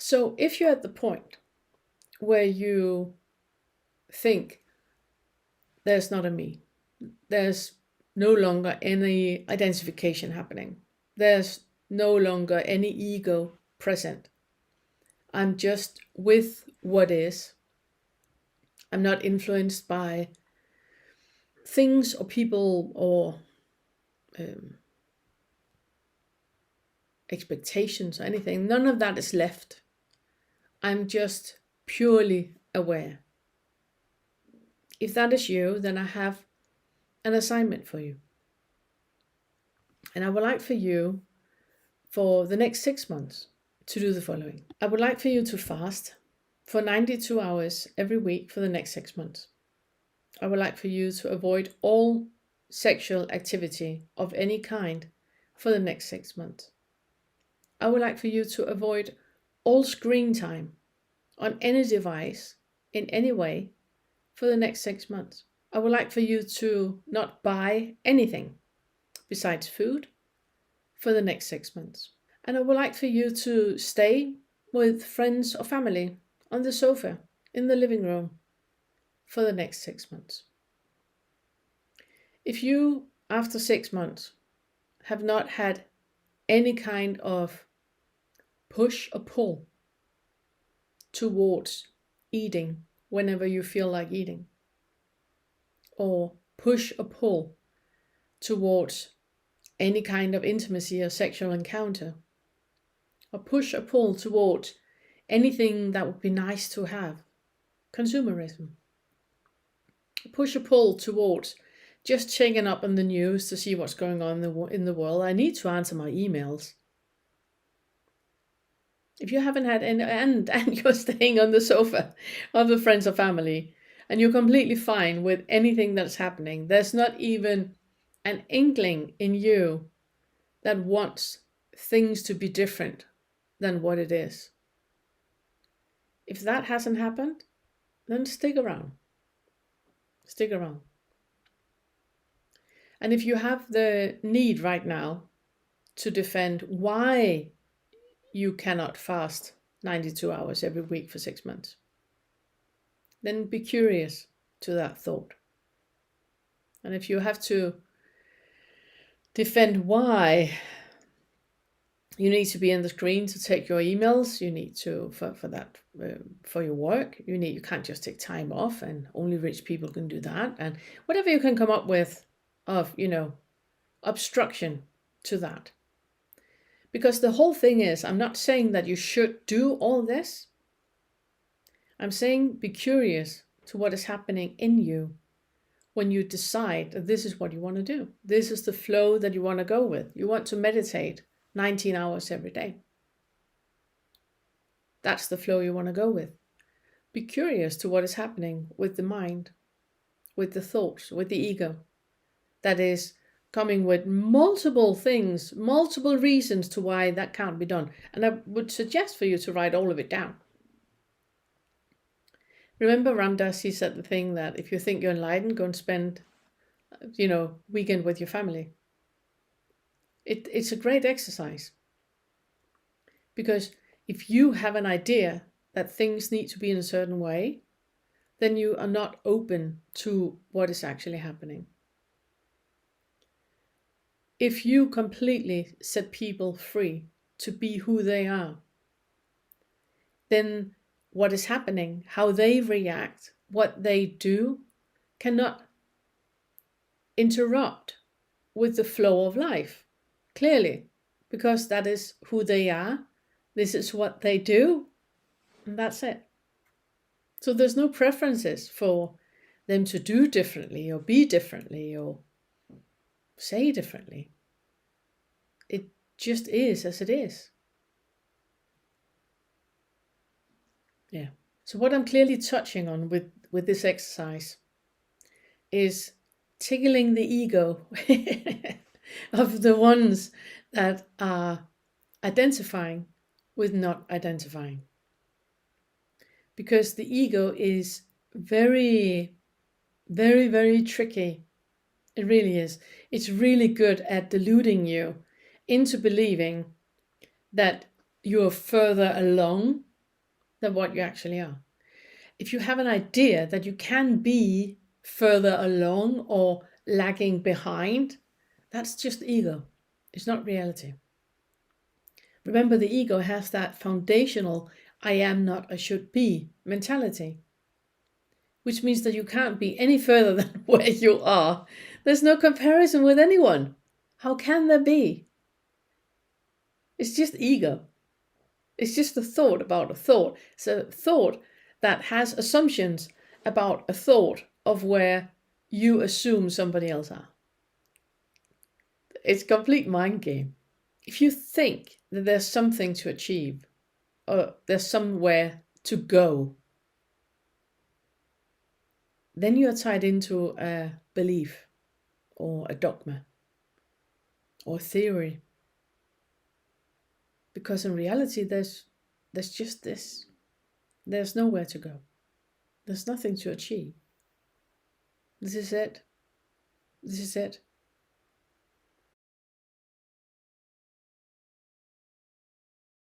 So if you're at the point where you think there's not a me, there's no longer any identification happening, there's no longer any ego present, I'm just with what is, I'm not influenced by things or people or um, expectations or anything, none of that is left. I'm just purely aware. If that is you, then I have an assignment for you. And I would like for you, for the next 6 months, to do the following. I would like for you to fast for 92 hours every week for the next 6 months. I would like for you to avoid all sexual activity of any kind for the next 6 months. I would like for you to avoid all screen time on any device in any way for the next 6 months. I would like for you to not buy anything besides food for the next 6 months. And I would like for you to stay with friends or family on the sofa in the living room for the next 6 months. If you, after 6 months, have not had any kind of push or pull towards eating whenever you feel like eating, or push or pull towards any kind of intimacy or sexual encounter, or push or pull towards anything that would be nice to have, consumerism, push or pull towards just checking up on the news to see what's going on in the world. I need to answer my emails. If you haven't had any, and you're staying on the sofa of the friends or family, and you're completely fine with anything that's happening, there's not even an inkling in you that wants things to be different than what it is. If that hasn't happened, then stick around. Stick around. And if you have the need right now to defend why you cannot fast 92 hours every week for 6 months, then be curious to that thought. And if you have to defend why you need to be in the screen to take your emails, you need to, for your work, you can't just take time off, and only rich people can do that, and whatever you can come up with of, obstruction to that. Because the whole thing is, I'm not saying that you should do all this. I'm saying be curious to what is happening in you when you decide that this is what you want to do. This is the flow that you want to go with. You want to meditate 19 hours every day. That's the flow you want to go with. Be curious to what is happening with the mind, with the thoughts, with the ego, that is coming with multiple things, multiple reasons to why that can't be done. And I would suggest for you to write all of it down. Remember Ramdas, he said the thing that if you think you're enlightened, go and spend, weekend with your family. It's a great exercise. Because if you have an idea that things need to be in a certain way, then you are not open to what is actually happening. If you completely set people free to be who they are, then what is happening, how they react, what they do, cannot interrupt with the flow of life, clearly, because that is who they are, this is what they do, and that's it. So there's no preferences for them to do differently or be differently or say differently. It just is as it is. Yeah. So what I'm clearly touching on with this exercise is tickling the ego of the ones that are identifying with not identifying. Because the ego is very, very, very tricky. It really is. It's really good at deluding you into believing that you're further along than what you actually are. If you have an idea that you can be further along or lagging behind, that's just ego. It's not reality. Remember, the ego has that foundational I am not, I should be mentality, which means that you can't be any further than where you are. There's no comparison with anyone. How can there be? It's just ego. It's just a thought about a thought. It's a thought that has assumptions about a thought of where you assume somebody else are. It's a complete mind game. If you think that there's something to achieve, or there's somewhere to go, then you're tied into a belief or a dogma or theory. Because in reality, there's just this. There's nowhere to go. There's nothing to achieve. This is it. This is it.